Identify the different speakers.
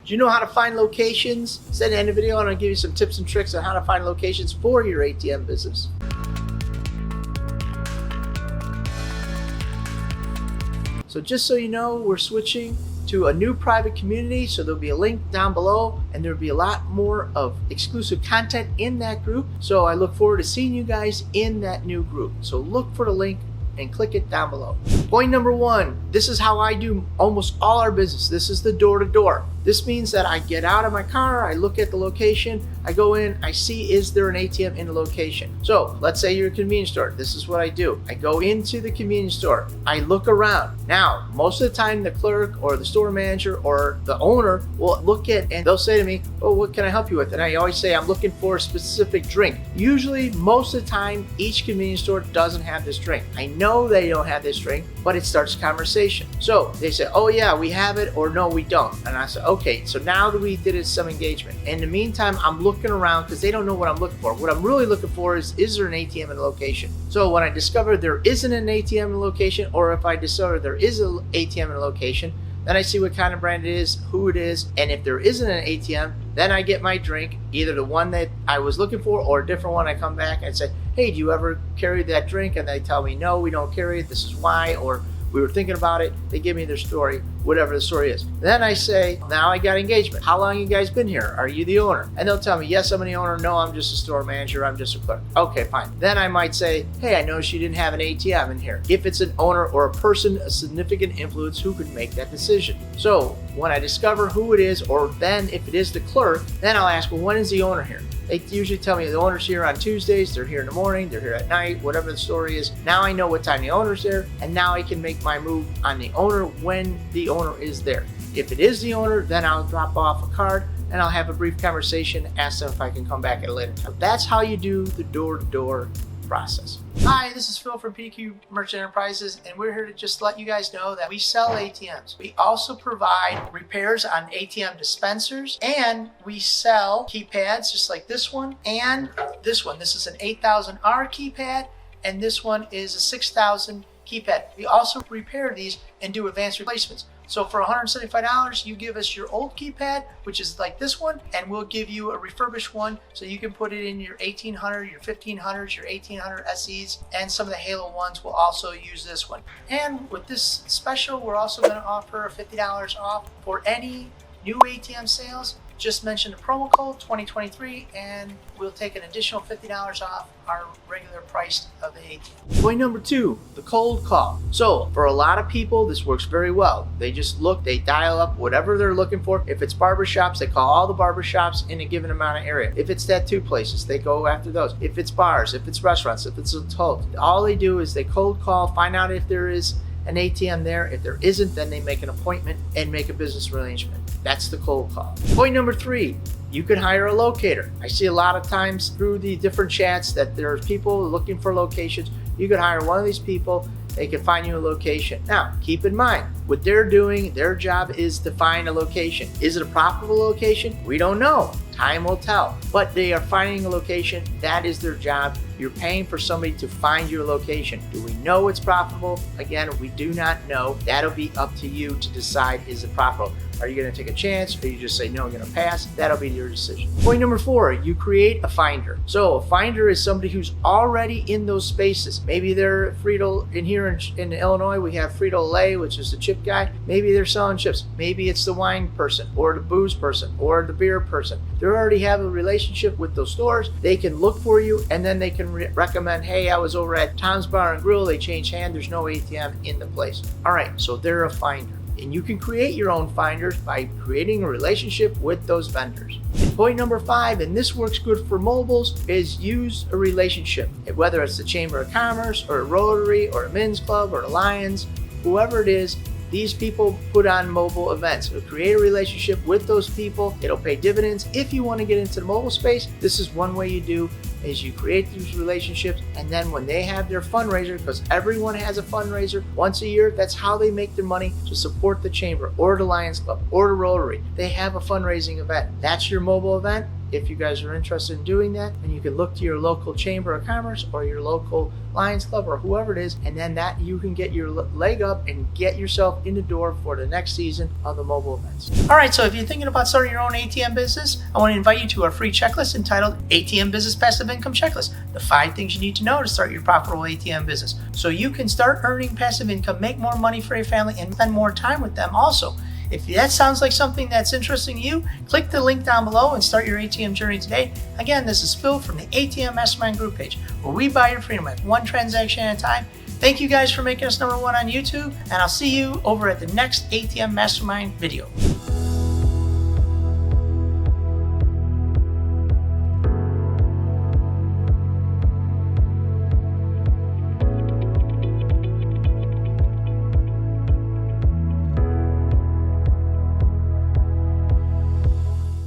Speaker 1: Do you know how to find locations? Instead of end the video, I'm going to give you some tips and tricks on how to find locations for your ATM business. So just so you know, we're switching to a new private community, so there'll be a link down below and there'll be a lot more of exclusive content in that group. So I look forward to seeing you guys in that new group. So look for the link and click it down below. Point number one, this is how I do almost all our business. This is the door-to-door. This means that I get out of my car, I look at the location, I go in, I see, is there an ATM in the location? So let's say you're a convenience store. This is what I do. I go into the convenience store, I look around. Now, most of the time the clerk or the store manager or the owner will look at and they'll say to me, oh, what can I help you with? And I always say, I'm looking for a specific drink. Usually, most of the time, each convenience store doesn't have this drink. I know they don't have this drink, but it starts a conversation. So they say, oh yeah, we have it, or no, we don't. And I say, okay, so now that we did some engagement. In the meantime, I'm looking around because they don't know what I'm looking for. What I'm really looking for is there an ATM in the location? So when I discover there isn't an ATM in the location, or if I discover there is an ATM in the location, then I see what kind of brand it is, who it is, and if there isn't an ATM, then I get my drink, either the one that I was looking for or a different one. I come back and say, hey, do you ever carry that drink? And they tell me, no, we don't carry it, this is why, or we were thinking about it. They give me their story, whatever the story is. Then I say, now I got engagement. How long you guys been here? Are you the owner? And they'll tell me, yes, I'm the owner. No, I'm just a store manager. I'm just a clerk. Okay, fine. Then I might say, hey, I noticed you didn't have an ATM in here. If it's an owner or a person, a significant influence, who could make that decision? So when I discover who it is, or then if it is the clerk, then I'll ask, well, when is the owner here? They usually tell me the owner's here on Tuesdays, they're here in the morning, they're here at night, whatever the story is. Now I know what time the owner's there, and now I can make my move on the owner when the owner is there. If it is the owner, then I'll drop off a card and I'll have a brief conversation, ask them if I can come back at a later time. That's how you do the door-to-door process. Hi, this is Phil from PQ Merchant Enterprises, and we're here to just let you guys know that we sell ATMs. We also provide repairs on ATM dispensers, and we sell keypads just like this one and this one. This is an 8000R keypad, and this one is a 6000 keypad. We also repair these and do advanced replacements. So for $175, you give us your old keypad, which is like this one, and we'll give you a refurbished one so you can put it in your 1800, your 1500s, your 1800 SEs, and some of the Halo ones will also use this one. And with this special, we're also going to offer $50 off for any new ATM sales. Just mention the promo code 2023 and we'll take an additional $50 off our regular price of the ATM. Point number two, the cold call. So for a lot of people, this works very well. They just look, they dial up whatever they're looking for. If it's barbershops, they call all the barbershops in a given amount of area. If it's tattoo places, they go after those. If it's bars, if it's restaurants, if it's hotels, all they do is they cold call, find out if there is an ATM there. If there isn't, then they make an appointment and make a business arrangement. That's the cold call. Point number three, you could hire a locator. I see a lot of times through the different chats that there's people looking for locations. You could hire one of these people. They can find you a location. Now, keep in mind, what they're doing, their job is to find a location. Is it a profitable location? We don't know. Time will tell. But they are finding a location. That is their job. You're paying for somebody to find your location. Do we know it's profitable? Again, we do not know. That'll be up to you to decide, is it profitable? Are you going to take a chance, or you just say, no, I'm going to pass? That'll be your decision. Point number four, you create a finder. So a finder is somebody who's already in those spaces. Maybe they're Frito, in Illinois, we have Frito-Lay, which is the chip guy. Maybe they're selling chips. Maybe it's the wine person, or the booze person, or the beer person. They already have a relationship with those stores. They can look for you, and then they can recommend, hey, I was over at Tom's Bar and Grill. They changed hands. There's no ATM in the place. All right, so they're a finder. And you can create your own finders by creating a relationship with those vendors. And point number five, and this works good for mobiles, is use a relationship. Whether it's the Chamber of Commerce or a Rotary or a Men's Club or a Lions, whoever it is, these people put on mobile events. So create a relationship with those people. It'll pay dividends. If you want to get into the mobile space, this is one way you do. is you create these relationships, and then when they have their fundraiser, because everyone has a fundraiser once a year, that's how they make their money to support the chamber or the Lions Club or the Rotary. They have a fundraising event. That's your mobile event. If you guys are interested in doing that, and you can look to your local Chamber of Commerce or your local Lions Club or whoever it is, and then that you can get your leg up and get yourself in the door for the next season of the mobile events. All right, so if you're thinking about starting your own ATM business, I want to invite you to our free checklist entitled ATM Business Passive Income Checklist, the 5 things you need to know to start your profitable ATM business, so you can start earning passive income, make more money for your family, and spend more time with them also. If that sounds like something that's interesting to you, click the link down below and start your ATM journey today. Again, this is Phil from the ATM Mastermind group page, where we buy your freedom at one transaction at a time. Thank you guys for making us #1 on YouTube, and I'll see you over at the next ATM Mastermind video.